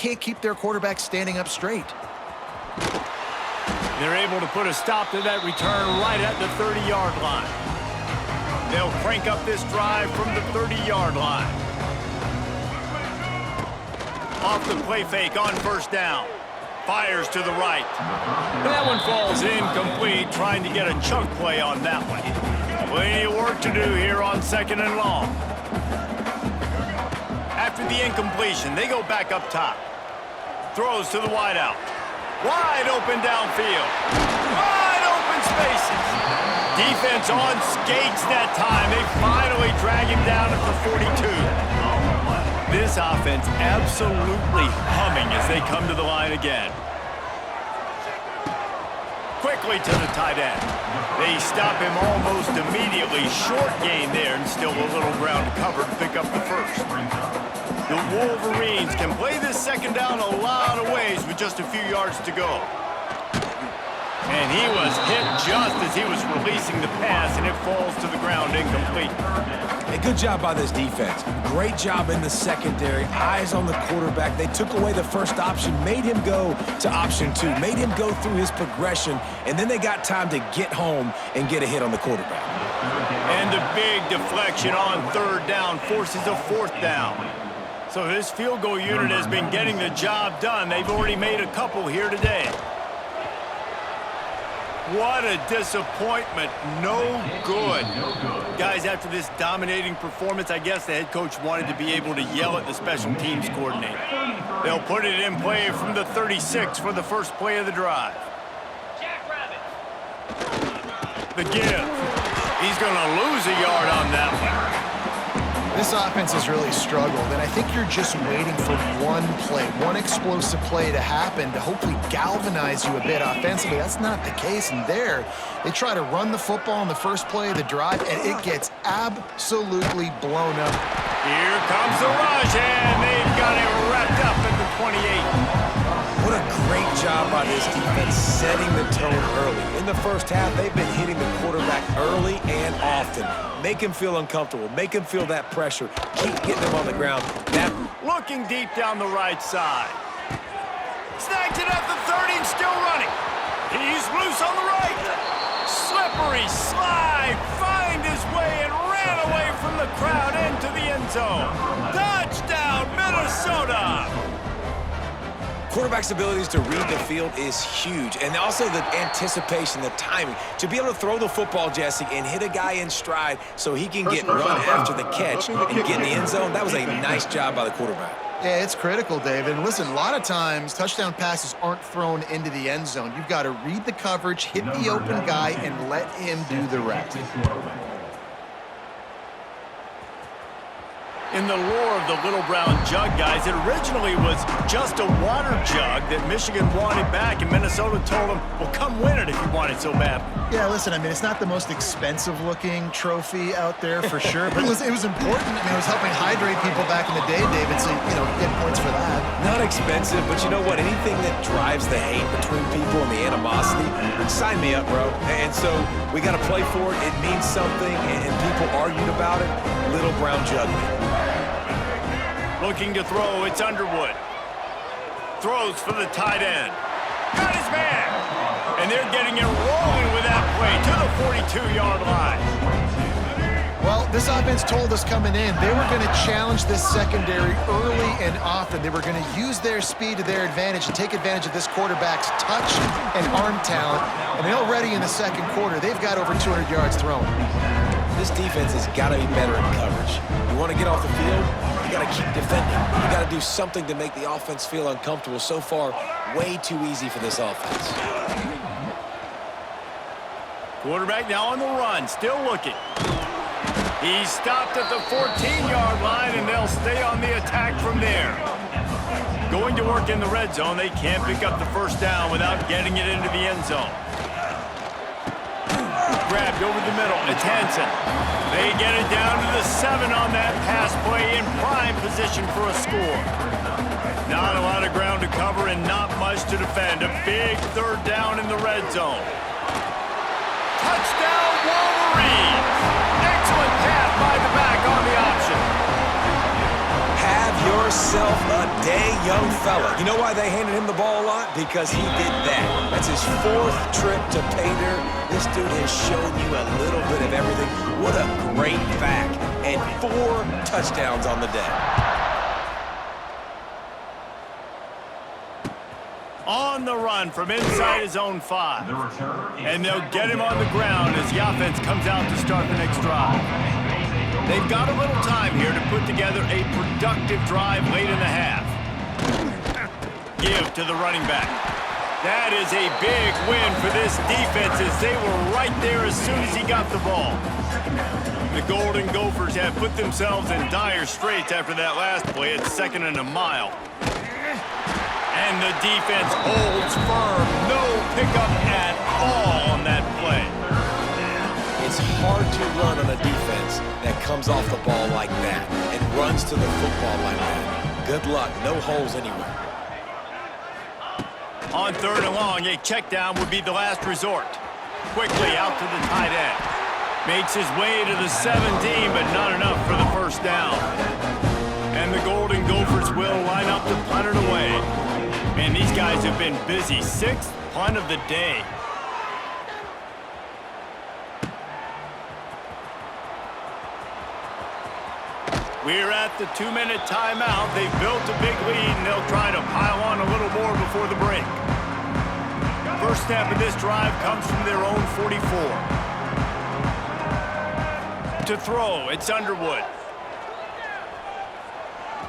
can't keep their quarterback standing up straight. They're able to put a stop to that return right at the 30-yard line. They'll crank up this drive from the 30-yard line. Off the play fake on first down. Fires to the right. That one falls incomplete, trying to get a chunk play on that one. Plenty of work to do here on 2nd and long. After the incompletion, they go back up top. Throws to the wideout. Wide open downfield. Wide open spaces. Defense on skates that time. They finally drag him down at the 42. This offense absolutely humming as they come to the line again. Quickly to the tight end. They stop him almost immediately. Short gain there and still a little ground covered to pick up the first. The Wolverines can play this second down a lot of ways with just a few yards to go. And he was hit just as he was releasing the pass, and it falls to the ground incomplete. A good job by this defense. Great job in the secondary. Eyes on the quarterback. They took away the first option, made him go to option 2, made him go through his progression, and then they got time to get home and get a hit on the quarterback. And a big deflection on 3rd down forces a 4th down. So this field goal unit has been getting the job done. They've already made a couple here today. What a disappointment. No good. Guys, after this dominating performance, I guess the head coach wanted to be able to yell at the special teams coordinator. They'll put it in play from the 36 for the first play of the drive. The give. He's going to lose a yard on that one. This offense has really struggled, and I think you're just waiting for one play, one explosive play to happen to hopefully galvanize you a bit offensively. That's not the case, and there, they try to run the football on the first play of the drive, and it gets absolutely blown up. Here comes the rush, and they've got it wrapped up at the 28. What a great job by this defense setting the tone early. In the first half, they've been hitting the quarterback early and often. Make him feel uncomfortable. Make him feel that pressure. Keep getting him on the ground. Looking deep down the right side. Snagged it at the 30 and still running. He's loose on the right. Slippery slide. Find his way and ran away from the crowd into the end zone. Touchdown, Minnesota. Quarterback's abilities to read the field is huge, and also the anticipation, the timing. To be able to throw the football, Jesse, and hit a guy in stride so he can get run after the catch and get in the end zone, that was a nice job by the quarterback. Yeah, it's critical, David. And listen, a lot of times, touchdown passes aren't thrown into the end zone. You've got to read the coverage, hit the open guy, and let him do the rest. In the lore of the Little Brown Jug, guys, it originally was just a water jug that Michigan wanted back, and Minnesota told them, well, come win it if you want it so bad. Yeah, listen, I mean, it's not the most expensive-looking trophy out there for sure, but it was important. I mean, it was helping hydrate people back in the day, David, so, you know, get points for that. Not expensive, but you know what? Anything that drives the hate between people and the animosity, sign me up, bro. And so we got to play for it. It means something, and people argued about it. Little Brown Jug. Looking to throw, it's Underwood. Throws for the tight end. Got his man. And they're getting it rolling with that play to the 42-yard line. Well, this offense told us coming in they were going to challenge this secondary early and often. They were going to use their speed to their advantage and take advantage of this quarterback's touch and arm talent. And already in the second quarter, they've got over 200 yards thrown. This defense has got to be better in coverage. You want to get off the field, you got to keep defending. You got to do something to make the offense feel uncomfortable. So far, way too easy for this offense. Quarterback now on the run, still looking. He's stopped at the 14-yard line, and they'll stay on the attack from there. Going to work in the red zone, they can't pick up the first down without getting it into the end zone. Grabbed over the middle, it's Hansen. They get it down to the 7 on that pass play, in prime position for a score. Not a lot of ground to cover and not much to defend. A big third down in the red zone. Touchdown, Wolverines! Excellent pass by the back on the option. Have your yourself a day, young fella. You know why they handed him the ball a lot? Because he did that. That's his 4th trip to pay dirt. This dude has shown you a little bit of everything. What a great back. And 4 touchdowns on the day. On the run from inside his own 5. And they'll get him on the ground as the offense comes out to start the next drive. They've got a little time here to put together a productive drive late in the half. Give to the running back. That is a big win for this defense as they were right there as soon as he got the ball. The Golden Gophers have put themselves in dire straits after that last play at 2nd and a mile. And the defense holds firm. No pickup at all on that play. It's hard to run on a defense that comes off the ball like that and runs to the football like that. Good luck. No holes anywhere. On 3rd and long, a check down would be the last resort. Quickly out to the tight end. Makes his way to the 17, but not enough for the first down. And the Golden Gophers will line up to punt it away. Man, these guys have been busy. 6th punt of the day. We're at the 2-minute timeout. They've built a big lead, and they'll try to pile on a little more before the break. First snap of this drive comes from their own 44. To throw, it's Underwood.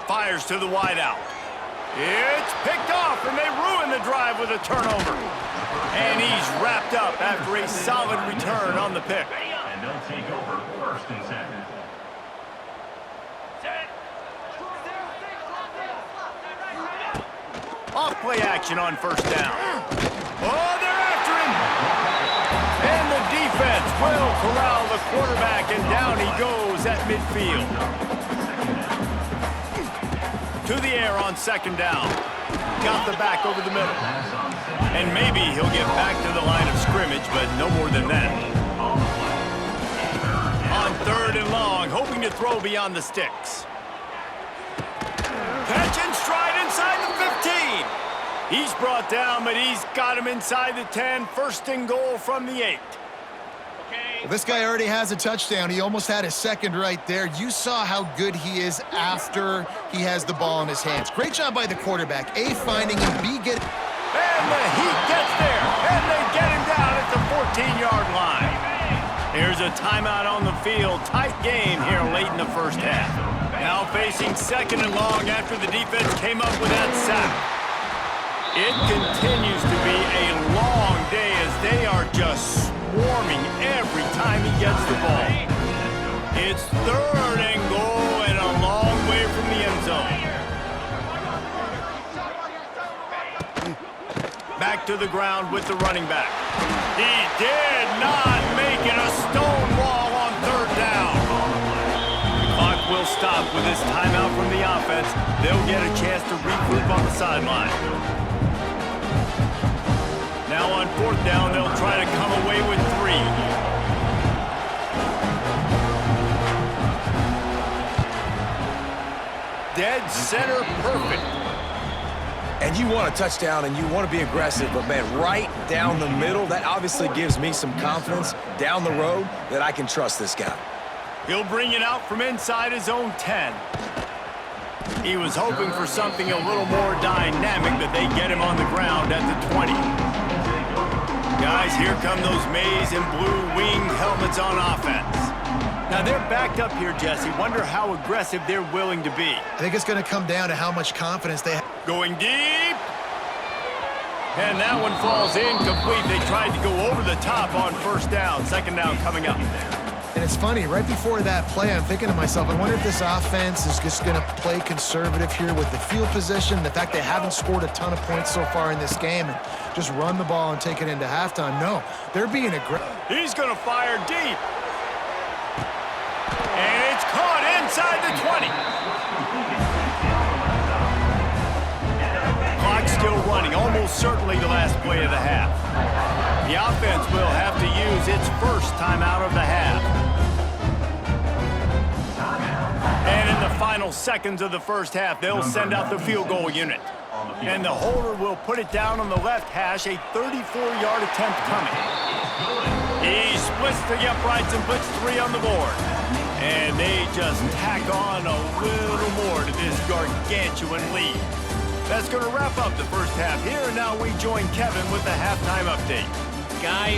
Fires to the wideout. It's picked off, and they ruin the drive with a turnover. And he's wrapped up after a solid return on the pick. And they'll take over 1st and 10. Off-play action on 1st down. Oh, they're after him! And the defense will corral the quarterback, and down he goes at midfield. To the air on 2nd down. Got the back over the middle. And maybe he'll get back to the line of scrimmage, but no more than that. On 3rd and long, hoping to throw beyond the sticks. Catch and stride inside the 15. He's brought down, but he's got him inside the 10. 1st and goal from the 8. Well, this guy already has a touchdown. He almost had a 2nd right there. You saw how good he is after he has the ball in his hands. Great job by the quarterback. A, finding him, B, getting... And the Heat gets there, and they get him down at the 14-yard line. There's a timeout on the field. Tight game here late in the first half. Now facing 2nd and long after the defense came up with that sack. It continues to be a long day as they are just swarming every time he gets the ball. It's 3rd and goal and a long way from the end zone. Back to the ground with the running back. He did not make it a stone wall on 3rd down. The clock will stop with this timeout from the offense. They'll get a chance to regroup on the sideline. Now on 4th down, they'll try to come away with 3. Dead center perfect. And you want a touchdown, and you want to be aggressive, but, man, right down the middle, that obviously gives me some confidence down the road that I can trust this guy. He'll bring it out from inside his own 10. He was hoping for something a little more dynamic, but they get him on the ground at the 20. Guys, here come those maize and blue winged helmets on offense. Now they're backed up here, Jesse. Wonder how aggressive they're willing to be. I think it's going to come down to how much confidence they have. Going deep. And that one falls incomplete. They tried to go over the top on 1st down. 2nd down coming up. And it's funny, right before that play, I'm thinking to myself, I wonder if this offense is just going to play conservative here with the field position, the fact they haven't scored a ton of points so far in this game, and just run the ball and take it into halftime. No, they're being aggressive. He's going to fire deep. And it's caught inside the 20. Clock still running, almost certainly the last play of the half. The offense will have to use its first timeout of the half. And in the final seconds of the first half, they'll send out the field goal unit. And the holder will put it down on the left hash, a 34-yard attempt coming. He splits the uprights and puts 3 on the board. And they just tack on a little more to this gargantuan lead. That's going to wrap up the first half here, and now we join Kevin with the halftime update. Guy